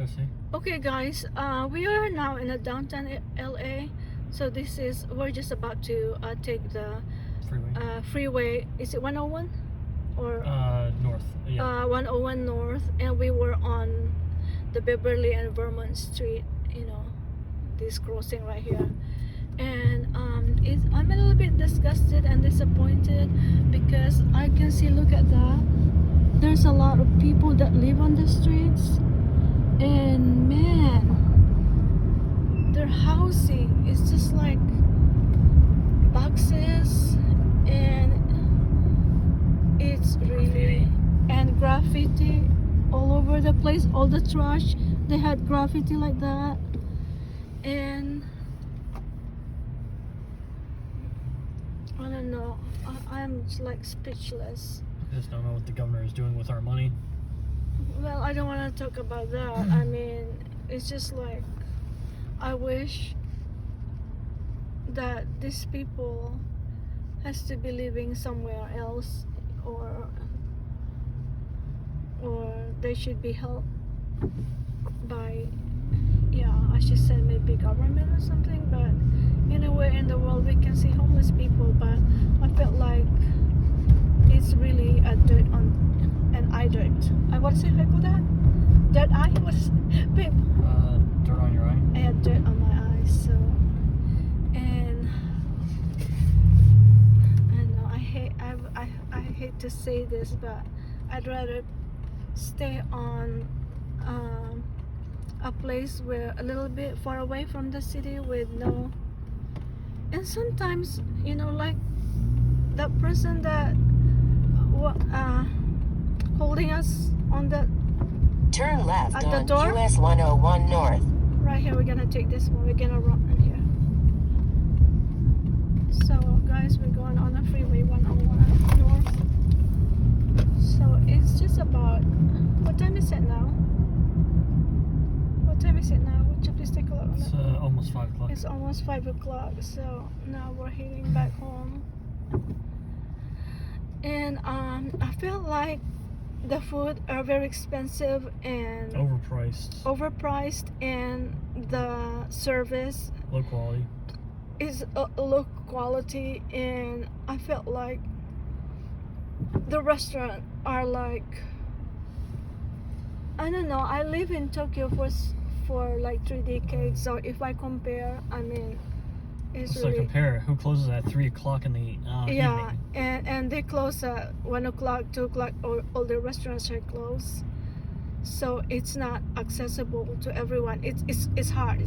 see. Okay, guys, we are now in a downtown LA. So we're just about to take the freeway. Is it 101 or north? Yeah. 101 north, and we were on the Beverly and Vermont Street. You know, this crossing right here, and I'm a little bit disgusted and disappointed because I can see. Look at that. There's a lot of people that live on the streets, and man, their housing is just like boxes, and it's really and graffiti all over the place. All the trash, they had graffiti like that, and I don't know. I'm just like speechless. I just don't know what the governor is doing with our money. Well, I don't want to talk about that. I mean, it's just like I wish that these people has to be living somewhere else, or they should be helped by, yeah, I should say maybe government or something. But anywhere in the world we can see homeless people, but I felt like it's really a dirt on an eye dirt. I want to say, how call that? Dirt eye? What is it? Babe? Dirt on your eye? I had dirt on my eyes, so, and I know I hate to say this, but I'd rather stay on a place where a little bit far away from the city with no. And sometimes, you know, like that person that holding us on the turn left at the on door. US 101 North. Right here, we're gonna take this one. We're gonna run in here. So, guys, we're going on the freeway 101 North. So it's just about. What time is it now? What time is it now? Would you please take a look on It's that? almost 5 o'clock. It's almost 5 o'clock. So now we're heading back home. And I feel like the food are very expensive and overpriced, and the service Low quality. is low quality, and I felt like the restaurant are like, I don't know, I live in Tokyo for like 3 decades, so if I compare, I mean, it's Let's really compare. Who closes at 3 o'clock in the yeah, evening? and they close at 1 o'clock, 2 o'clock, all the restaurants are closed. So it's not accessible to everyone. It's hard.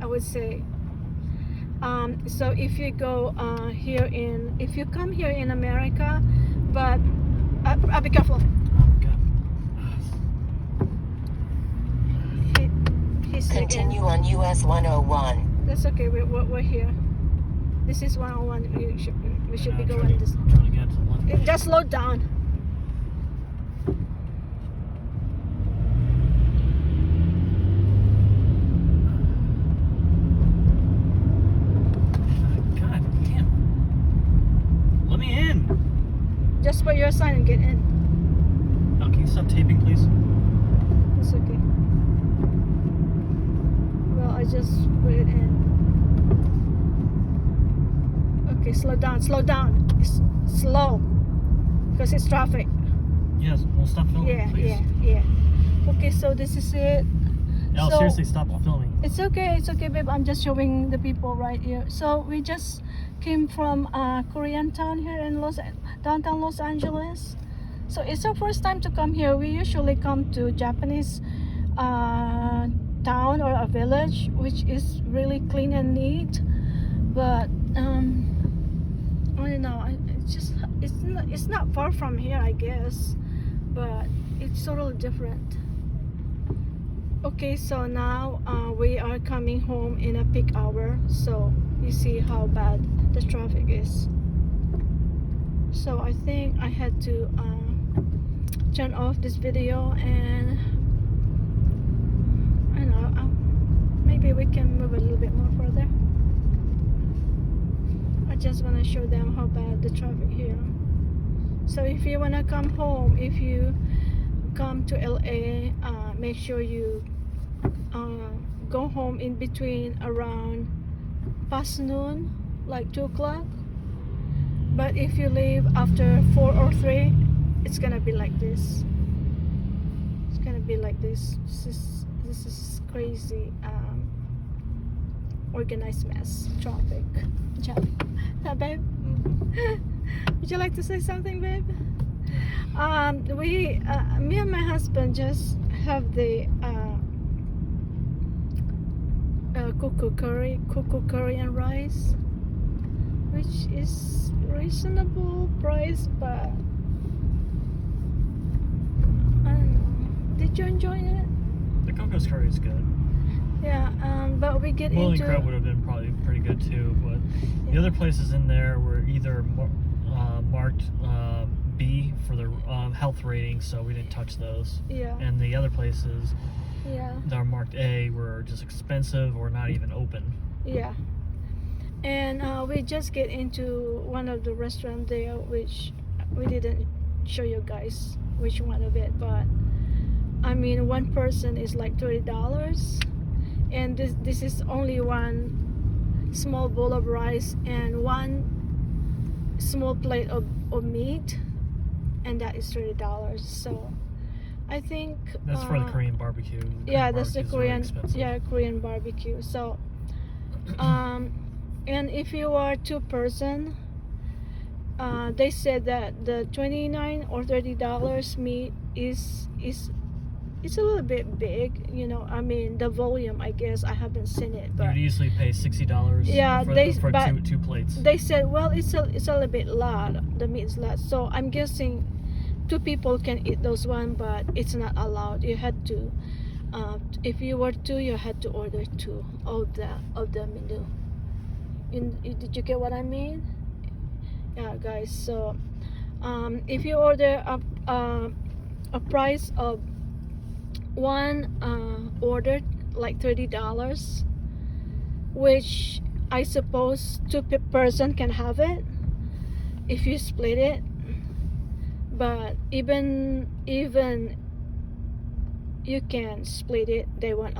I would say. So if you go if you come here in America, but I'll be careful. He's Continue on US 101. That's okay. We're here. This is 101. We should be going this. I'm trying to get to London. Just slow down. God damn. Let me in. Just put your sign and get in. Oh, can you stop taping, please? It's okay. Well, I just put it in. Okay, slow down. It's slow. Because it's traffic. Yes, we'll stop filming, please. Yeah. Okay, so this is it. No, So- seriously, stop filming. It's okay, babe. I'm just showing the people right here. So we just came from Koreatown here in downtown Los Angeles. So it's our first time to come here. We usually come to Japanese town or a village, which is really clean and neat. But I don't know. It's not far from here, I guess, but it's totally different. Okay, so now we are coming home in a peak hour, so you see how bad the traffic is. So I think I had to turn off this video, and I don't know, maybe we can move a little bit more further. I just want to show them how bad the traffic here. So if you want to come home, if you come to LA, make sure you go home in between around past noon, like 2 o'clock. But if you leave after 4 or 3, it's gonna be like this. It's gonna be like this. This is crazy. Organized mess, traffic. Babe, would you like to say something, babe? Me and my husband just have the kuku curry and rice, which is reasonable price, but I don't know. Did you enjoy it? The Coco's curry is good. Yeah, but we get Boiling into crab would have been probably pretty good too, but the other places in there were either marked B for their health rating, so we didn't touch those. yeah, And the other places yeah, that are marked A were just expensive or not even open. yeah. And we just get into one of the restaurant there, which we didn't show you guys which one of it, but I mean, one person is like $30, and this is only one small bowl of rice and one small plate of meat, and that is $30. So I think That's for the Korean barbecue. yeah, that's the Korean barbecue's really Korean expensive. Korean barbecue. So and if you are 2 person, they said that the $29 or $30 meat is it's a little bit big, you know. I mean, the volume, I guess I haven't seen it, You but would easily pay $60 Yeah, for but two plates. they said, well, it's a little bit lot. The meat is lot, so I'm guessing 2 people can eat those one, but it's not allowed. You had to, if you were 2, you had to order 2 of the menu. Did you get what I mean? Yeah, guys. So, if you order a price of one ordered like $30, which I suppose 2 person can have it if you split it. But even you can split it, they won't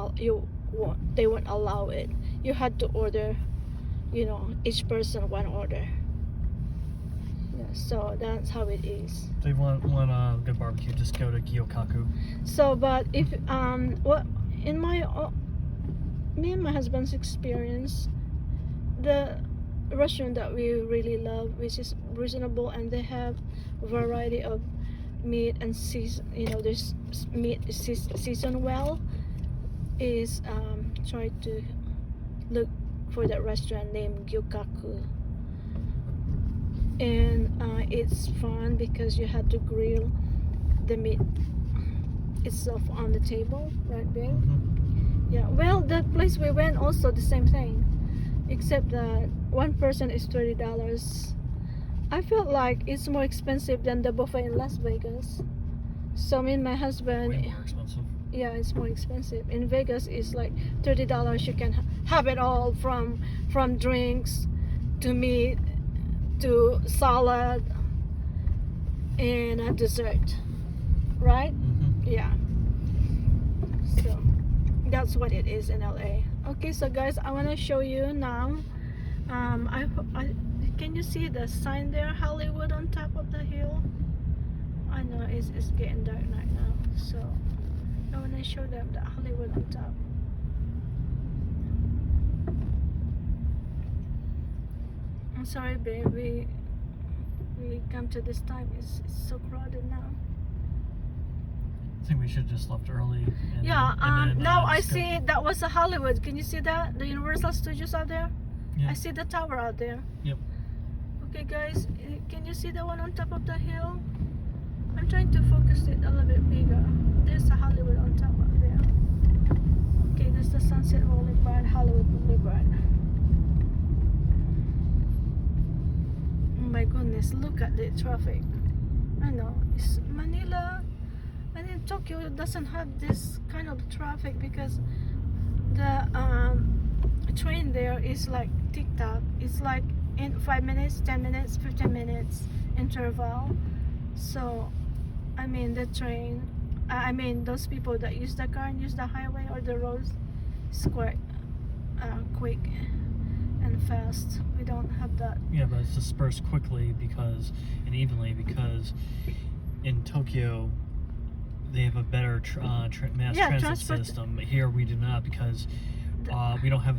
allow it. You had to order, you know, each person one order. Yeah, so that's how it is. If they want good barbecue, just go to Gyokaku. So, but if what in my me and my husband's experience, the restaurant that we really love, which is reasonable, and they have a variety of meat and season, you know, there's meat seasoned well, is try to look for that restaurant named Gyokaku. And it's fun because you have to grill the meat itself on the table, right, babe? Mm-hmm. Yeah, well, the place we went also the same thing, except that one person is $30. I felt like it's more expensive than the buffet in Las Vegas. So me and my husband, Way more expensive. yeah, it's more expensive. In Vegas, it's like $30. You can have it all from drinks to meat to salad and a dessert, right? Mm-hmm. Yeah. So that's what it is in LA. Okay, so guys, I want to show you now. Can you see the sign there, Hollywood on top of the hill? I know it's getting dark right now, so I want to show them the Hollywood on top. I'm sorry, babe. We come to this time. It's so crowded now. I think we should just left early. And Yeah. then, Now I just go- see that was the Hollywood. Can you see that? The Universal Studios out there. Yeah. I see the tower out there. Yep. Okay, guys. Can you see the one on top of the hill? I'm trying to focus it a little bit bigger. There's a Hollywood on top out there. Okay, there's the Sunset Boulevard, Hollywood Boulevard. Oh my goodness, look at the traffic. I know, it's Manila. I think Tokyo doesn't have this kind of traffic because the train there is like tick-tock. It's like in 5 minutes, 10 minutes, 15 minutes interval. So I mean, the train I mean, those people that use the car and use the highway or the roads, it's quite quick and fast. We don't have that. Yeah, but it's dispersed quickly and evenly because in Tokyo they have a better mass transit transport. system. Here we do not because we don't have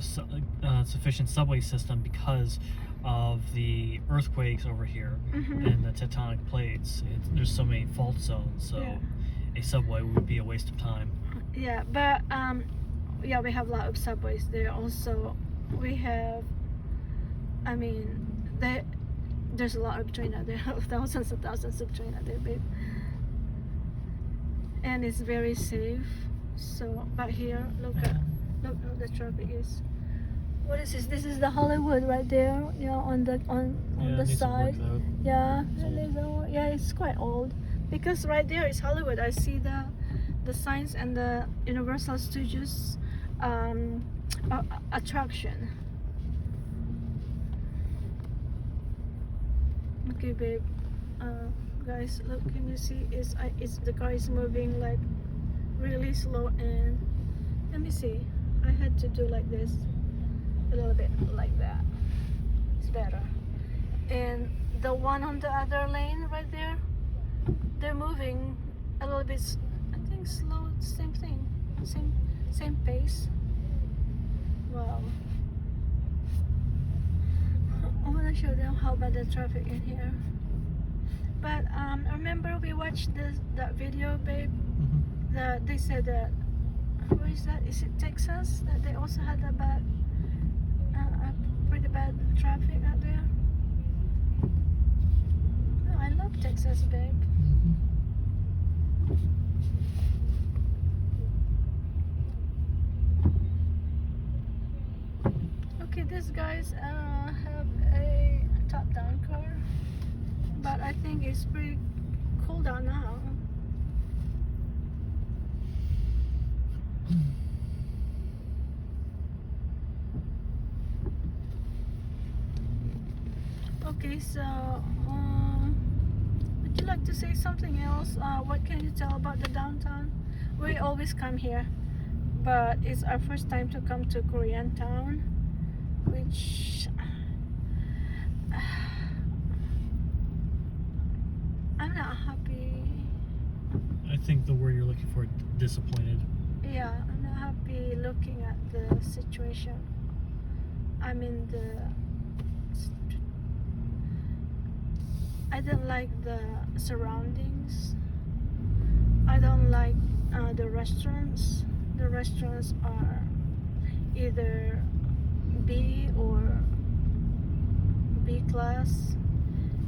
a sufficient subway system because of the earthquakes over here and the tectonic plates. There's so many fault zones, so a subway would be a waste of time. Yeah, but yeah, we have a lot of subways there. Also, we have, I mean, there's a lot of train out there, thousands and thousands of train out there, babe. And it's very safe. So, but here, look how the traffic is. What is this? This is the Hollywood right there. You know, on the side. Yeah, yeah, it's quite old because right there is Hollywood. I see the signs and the Universal Studios attraction. Okay, babe. Guys, look, can you see? It's the car is moving like really slow, and let me see. I had to do like this, a little bit like that. It's better. And the one on the other lane right there, they're moving a little bit. I think slow. Same thing. Same pace. Wow. I want to show them how bad the traffic in here. But remember we watched that video, babe. They said that, where is that? Is it Texas? That they also had a pretty bad traffic out there. Oh, I love Texas, babe. Okay, these guys have a top-down car, but I think it's pretty cool down now. Okay, so would you like to say something else? What can you tell about the downtown? We always come here, but it's our first time to come to Koreatown, which I'm not happy. I think the word you're looking for, disappointed. Yeah, I'm not happy looking at the situation. I mean, I don't like the surroundings. I don't like the restaurants. The restaurants are either B or B class,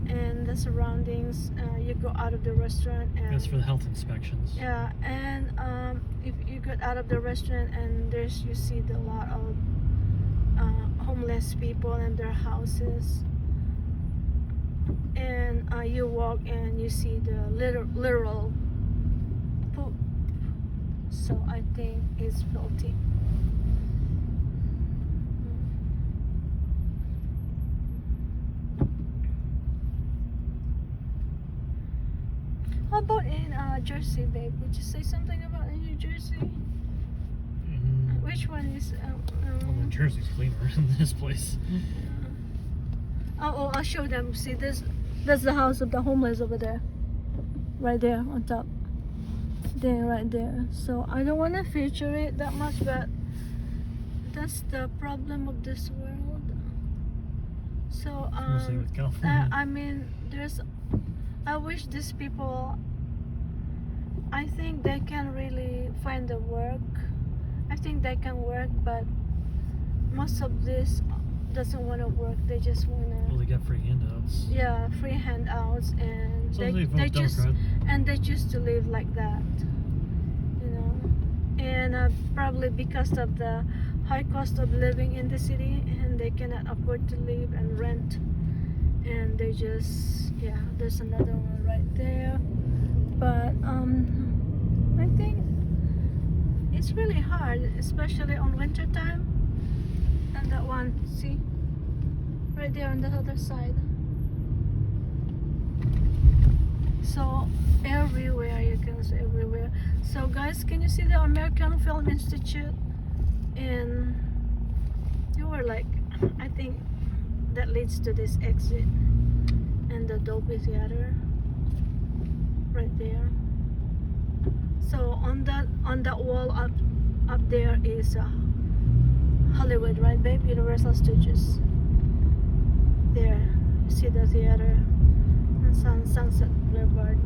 and the surroundings, you go out of the restaurant and That's for the health inspections. yeah, and if you get out of the restaurant and you see a lot of homeless people and their houses, and you walk and you see the literal poop. So I think it's filthy. How about in Jersey, babe? Would you say something about in New Jersey? Which one is? Well, New Jersey's cleaner than this place. Oh, I'll show them. See, that's the house of the homeless over there, right there on top. There, right there. So I don't want to feature it that much, but that's the problem of this world. So Mostly with California. I mean, I wish these people, I think they can really find the work. I think they can work, but most of this doesn't want to work. They just want Well, to, they got free handouts. yeah, free handouts, and So they vote they just Democrat. they choose to live like that, you know. And probably because of the high cost of living in the city, and they cannot afford to live and rent, and they just, yeah, there's another one right there. But I think it's really hard, especially on winter time. And that one, see, right there on the other side. So everywhere, you can see everywhere. So guys, can you see the American Film Institute? And you were like, I think that leads to this exit and the Dolby Theater right there. So on that wall up there is Hollywood, right, babe? Universal Studios. There, you see the theater and Sunset Boulevard.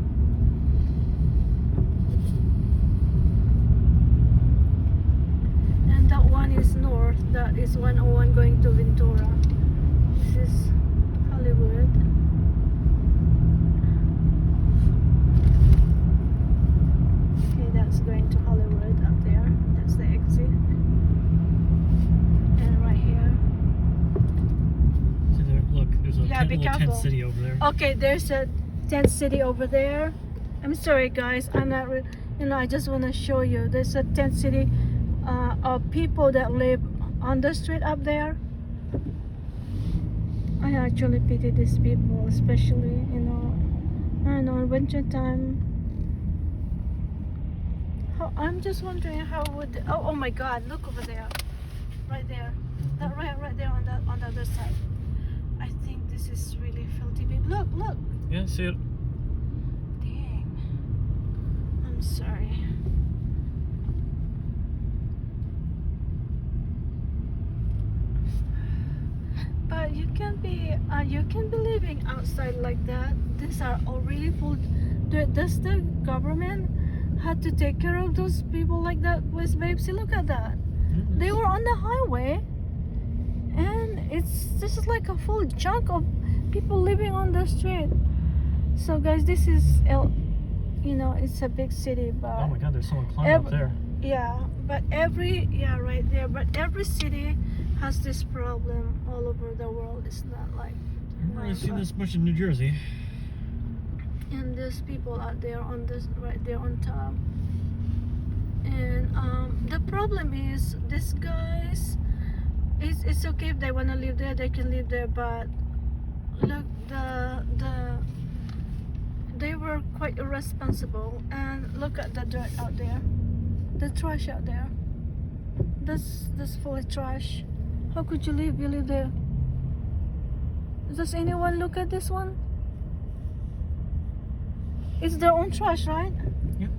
And that one is north. That is 101 going to Ventura. This is Hollywood. Okay, that's going to Hollywood up there. That's the exit. And right here. See there, look, there's a Yeah, be little tent careful. city over there. Okay, there's a tent city over there. I'm sorry, guys. I'm not. I just want to show you. There's a tent city of people that live on the street up there. I actually pity these people, especially I know in winter time. I'm just wondering how would. Oh my God! Look over there, right there. That right there on the other side. I think this is really filthy. Look. Yeah, see it. Dang. I'm sorry. But you can be living outside like that. These are all really full. Does the government had to take care of those people like that? Please, babe, see, look at that. They were on the highway, and it's just like a full chunk of people living on the street. So, guys, this is it's a big city, but Oh my God, there's someone climbing up there. yeah, right there. But every city has this problem all over the world. It's not like I haven't really mine, seen but- this much in New Jersey. and there's people out there on this right there on top. And the problem is these guys. It's okay if they wanna live there, they can live there. But look, they were quite irresponsible. And look at the dirt out there, the trash out there. That's full of trash. How could you live there? Does anyone look at this one? It's their own trash, right? Yep.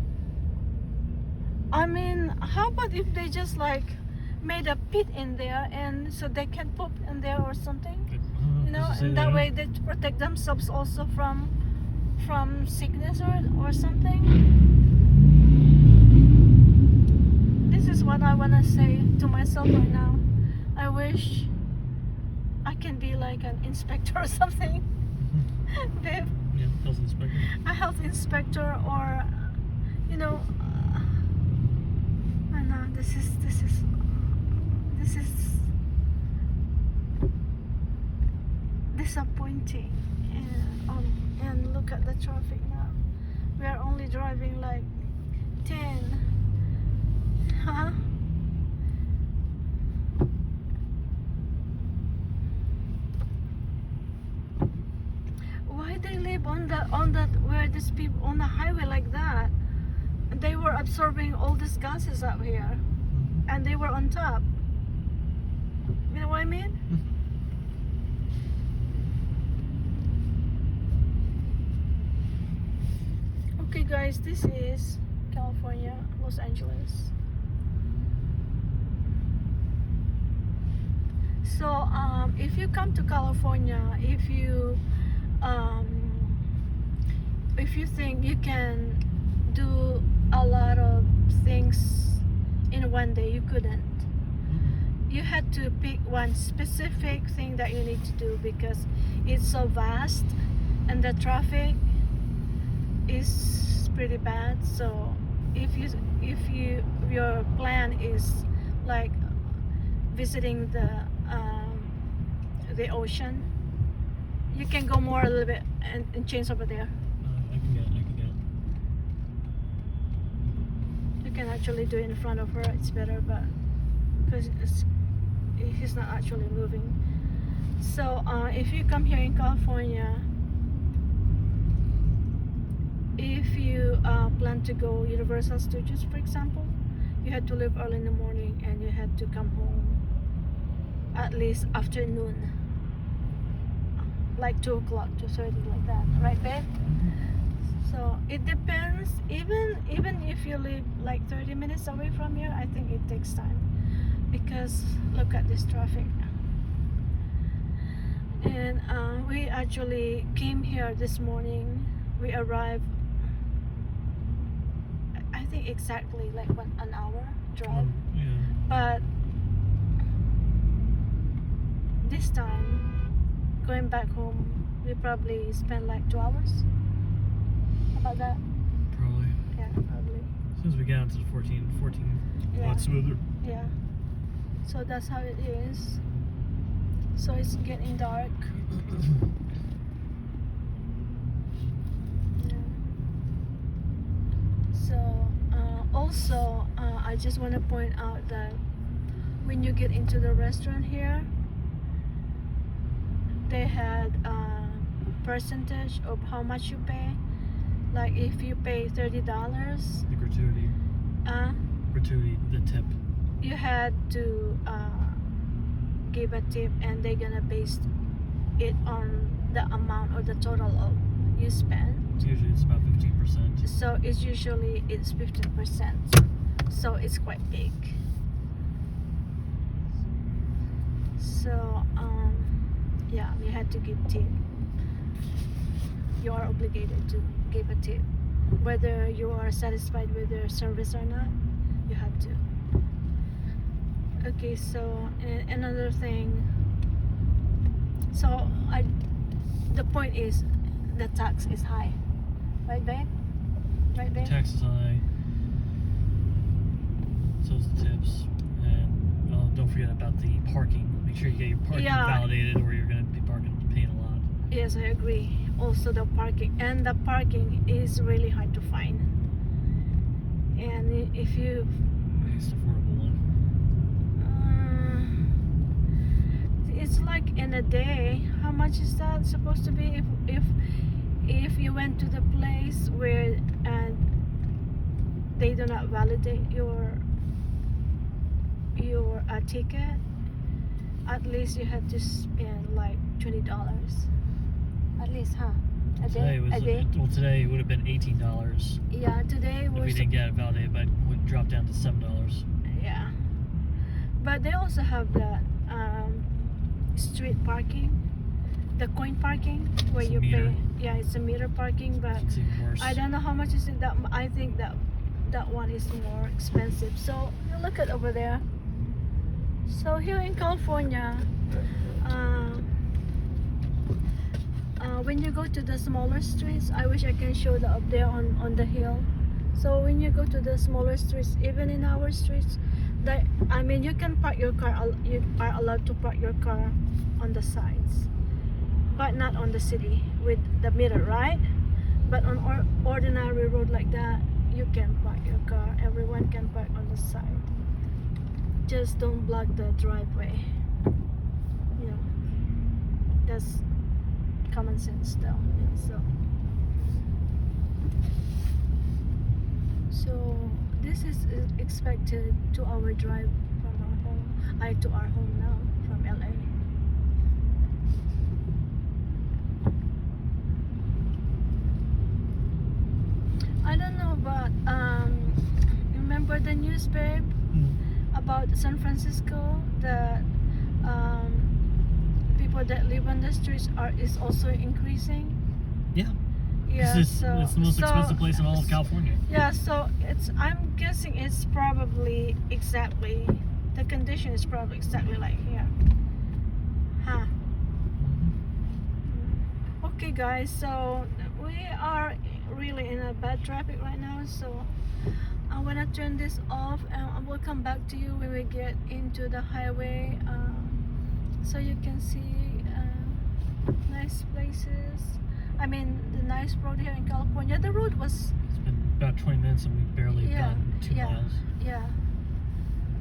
I mean, how about if they just like made a pit in there and so they can poop in there or something? And that way they protect themselves also from sickness or something. This is what I wanna say to myself right now. I wish I can be like an inspector or something. Babe, Yeah, health inspector. a health inspector, or I know this is disappointing. And look at the traffic now. We are only driving like 10. Huh? Why they live on that where these people on the highway like that? They were absorbing all these gases out here, and they were on top. You know what I mean? Okay, guys, this is California, Los Angeles. So, if you come to California, if you think you can do a lot of things in one day, you couldn't. You had to pick one specific thing that you need to do because it's so vast and the traffic is pretty bad. So if your plan is like visiting the ocean, you can go more a little bit and change over there. I can get it. You can actually do it in front of her. It's better, but because he's not actually moving. So if you come here in California, if you plan to go Universal Studios, for example, you had to leave early in the morning and you had to come home at least afternoon, like 2 o'clock, 2:30, like that, right, babe? So it depends. Even if you live like 30 minutes away from here, I think it takes time because look at this traffic. And we actually came here this morning. We arrived, I think exactly like an hour drive. Yeah. But this time, going back home, we probably spent like 2 hours. How about that? Probably. Yeah, probably. As soon as we get out to the 14, a Yeah. lot smoother. Yeah. So that's how it is. So it's getting dark. Yeah. So also, I just want to point out that when you get into the restaurant here, they had a percentage of how much you pay. Like if you pay $30, The gratuity. Gratuity, the tip. you had to give a tip, and they're gonna base it on the amount or the total of you spent. Usually it's about 15%. So it's 15%. So it's quite big. So yeah, you had to give tip. You are obligated to give a tip, whether you are satisfied with their service or not. You have to. Okay, so another thing. So the point is, the tax is high, right, babe? Right, babe? Tax is high. So's the tips. And don't forget about the parking. Make sure you get your parking Yeah. validated, or you're going to be paying a lot. Yes, I agree. Also the parking, and the parking is really hard to find. And if you Least affordable one. it's like in a day, how much is that supposed to be if you went to the place where they do not validate your ticket? At least you had to spend like $20 at least, huh? Today it would have been $18 Yeah, today if we didn't get it validated, but it would drop down to $7. Yeah, but they also have that street parking, the coin parking, where It's a you meter. pay. Yeah, it's a meter parking, but It's even worse. I don't know how much is it. That I think that one is more expensive. So you look at over there. So here in California, when you go to the smaller streets, I wish I can show that up there on the hill. So when you go to the smaller streets, even in our streets, you can park your car. You are allowed to park your car on the sides, but not on the city with the meter, right? But on ordinary road like that, you can park your car. Everyone can park on the side. Just don't block the driveway. You know, that's common sense though. Yeah, so this is expected 2-hour drive from our home. To our home now from LA. I don't know, but remember the news, babe, about San Francisco, that people that live on the streets is also increasing. Yeah. Yeah, it's the most expensive place in all of California. Yeah, so I'm guessing it's probably exactly, the condition is probably exactly like here. Huh. Okay guys, so we are really in a bad traffic right now, so I'm gonna turn this off and we'll come back to you when we get into the highway, so you can see nice places. I mean, the nice road here in California. The road was, It's been about 20 minutes and we've barely Yeah, done 2 yeah. miles. yeah,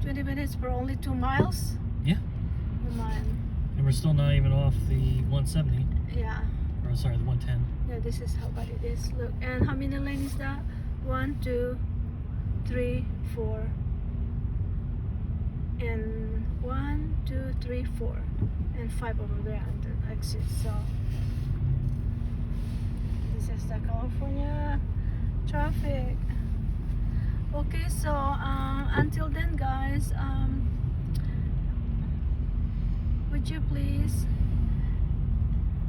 20 minutes for only 2 miles. Yeah. Oh man. And we're still not even off the 170. Yeah. Or sorry, the 110. Yeah, this is how bad it is. Look, and how many lanes is that? 1, 2, 3, 4, and 1, 2, 3, 4, and 5 over there on the exit. So this is the California traffic. Okay, so until then, guys, would you please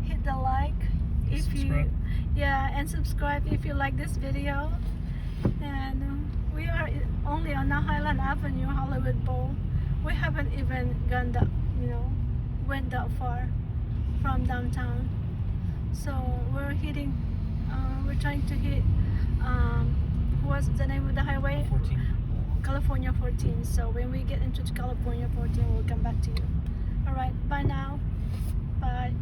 hit the like if Subscribe. and subscribe if you like this video. And we are only on the Highland Avenue, Hollywood Bowl. We haven't even gone that, went that far from downtown. So we're trying to hit, what's the name of the highway? 14. California 14. So when we get into California 14, we'll come back to you. All right, bye now. Bye.